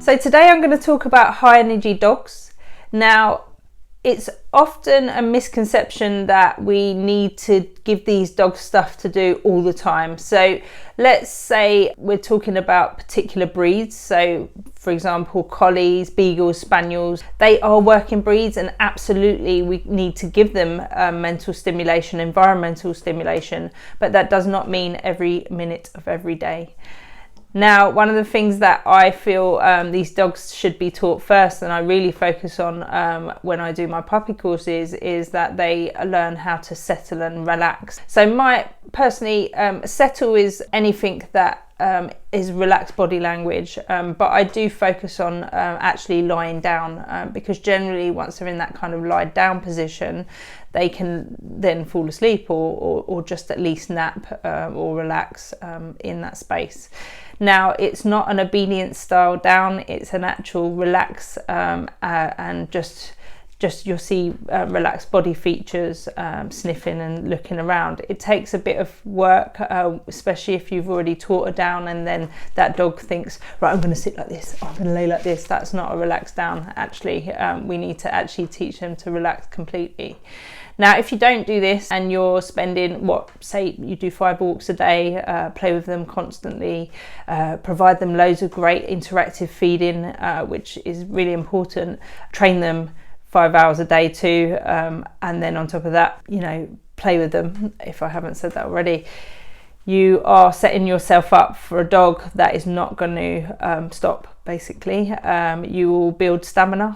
So today I'm going to talk about high energy dogs. Now, it's often a misconception that we need to give these dogs stuff to do all the time. So let's say we're talking about particular breeds. So for example, collies, beagles, spaniels, they are working breeds, and absolutely we need to give them mental stimulation, environmental stimulation, but that does not mean every minute of every day. Now, one of the things that I feel these dogs should be taught first, and I really focus on when I do my puppy courses, is that they learn how to settle and relax. So personally, settle is anything that is relaxed body language, but I do focus on actually lying down, because generally once they're in that kind of lie down position, they can then fall asleep or just at least nap or relax in that space. Now, it's not an obedience style down, it's an actual relax and just you'll see relaxed body features, sniffing and looking around. It takes a bit of work, especially if you've already taught her down and then that dog thinks, right, I'm going to sit like this, I'm going to lay like this. That's not a relaxed down. Actually, we need to actually teach them to relax completely. Now, if you don't do this and you're spending, say you do 5 walks a day, play with them constantly, provide them loads of great interactive feeding, which is really important, train them 5 hours a day too, and then on top of that, play with them, if I haven't said that already, you are setting yourself up for a dog that is not going to stop. Basically, you will build stamina,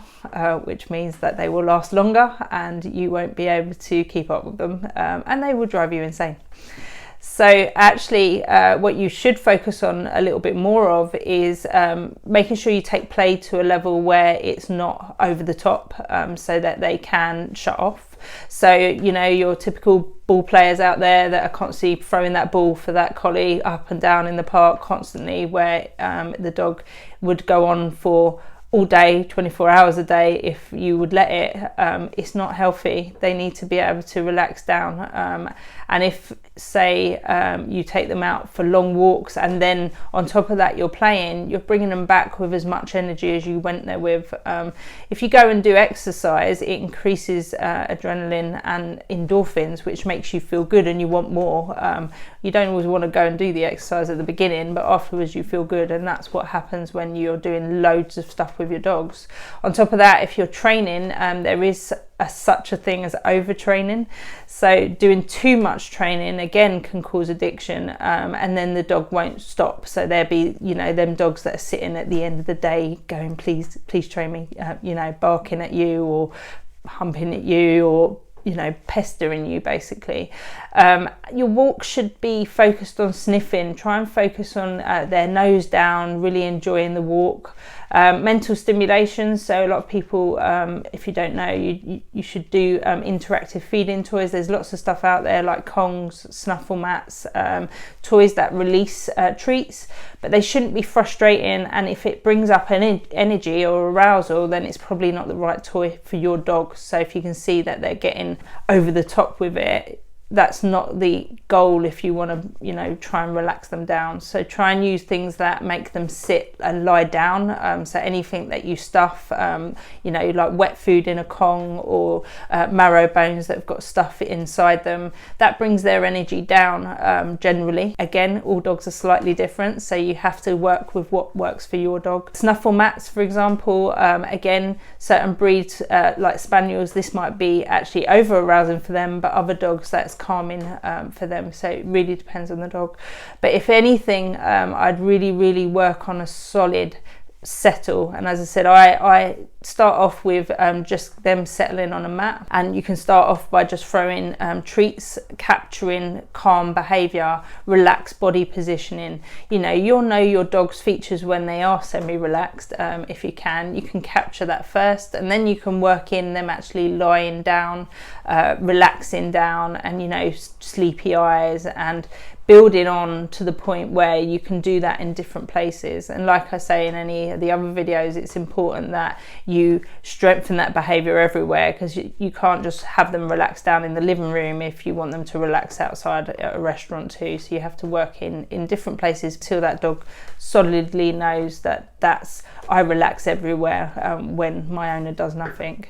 which means that they will last longer and you won't be able to keep up with them, and they will drive you insane. So actually, what you should focus on a little bit more of is making sure you take play to a level where it's not over the top, so that they can shut off. So, your typical ball players out there that are constantly throwing that ball for that collie up and down in the park constantly, where the dog would go on for all day, 24 hours a day, if you would let it, it's not healthy. They need to be able to relax down. And if, say, you take them out for long walks and then on top of that you're playing, you're bringing them back with as much energy as you went there with. If you go and do exercise, it increases adrenaline and endorphins, which makes you feel good and you want more. You don't always want to go and do the exercise at the beginning, but afterwards you feel good, and that's what happens when you're doing loads of stuff with your dogs. On top of that, if you're training, there is such a thing as overtraining. So doing too much training again can cause addiction, and then the dog won't stop. So there'll be them dogs that are sitting at the end of the day going, please train me, barking at you or humping at you or pestering you basically. Your walk should be focused on sniffing. Try and focus on their nose down, really enjoying the walk. Mental stimulation, so a lot of people, if you don't know, you should do interactive feeding toys. There's lots of stuff out there like Kongs, snuffle mats, toys that release treats, but they shouldn't be frustrating, and if it brings up an energy or arousal, then it's probably not the right toy for your dog. So if you can see that they're getting over the top with it, that's not the goal if you want to try and relax them down. So try and use things that make them sit and lie down, so anything that you stuff, like wet food in a Kong or marrow bones that have got stuff inside them, that brings their energy down. Generally, again, all dogs are slightly different, so you have to work with what works for your dog. Snuffle mats, for example, again, certain breeds like spaniels, this might be actually over arousing for them, but other dogs that's calming for them. So it really depends on the dog. But if anything, I'd really work on a solid settle. And as I said, I start off with just them settling on a mat, and you can start off by just throwing treats, capturing calm behavior, relaxed body positioning. You'll know your dog's features when they are semi-relaxed. If you can capture that first, and then you can work in them actually lying down, relaxing down, and sleepy eyes, and building on to the point where you can do that in different places. And like I say in any of the other videos, it's important that you strengthen that behavior everywhere, because you can't just have them relax down in the living room if you want them to relax outside at a restaurant too. So you have to work in different places till that dog solidly knows that I relax everywhere when my owner does nothing.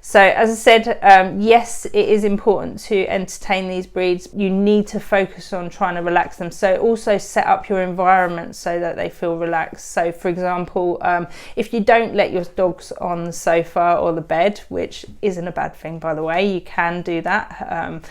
So as I said, yes, it is important to entertain these breeds. You need to focus on trying to relax them. So also set up your environment so that they feel relaxed. So for example, if you don't let your dogs on the sofa or the bed, which isn't a bad thing by the way, you can do that.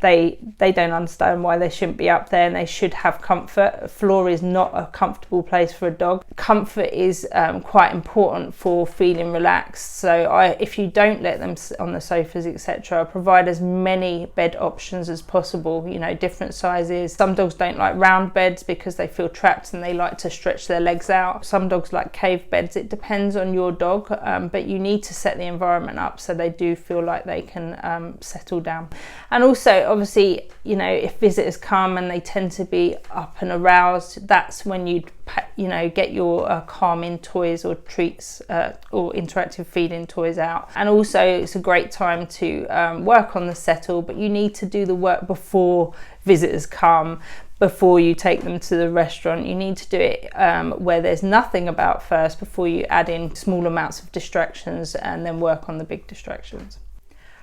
They don't understand why they shouldn't be up there, and they should have comfort. A floor is not a comfortable place for a dog. Comfort is quite important for feeling relaxed. So if you don't let them on the sofas, etc., provide as many bed options as possible, you know, different sizes. Some dogs don't like round beds because they feel trapped and they like to stretch their legs out. Some dogs like cave beds. It depends on your dog, but you need to set the environment up so they do feel like they can settle down. And also, obviously, you know, if visitors come and they tend to be up and aroused, that's when you'd, you know, get your calming toys or treats or interactive feeding toys out. And also it's a great time to work on the settle, but you need to do the work before visitors come, before you take them to the restaurant. You need to do it where there's nothing about first, before you add in small amounts of distractions and then work on the big distractions.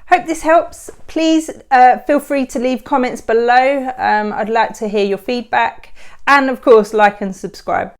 Hope this helps. Please feel free to leave comments below. I'd like to hear your feedback, and of course like and subscribe.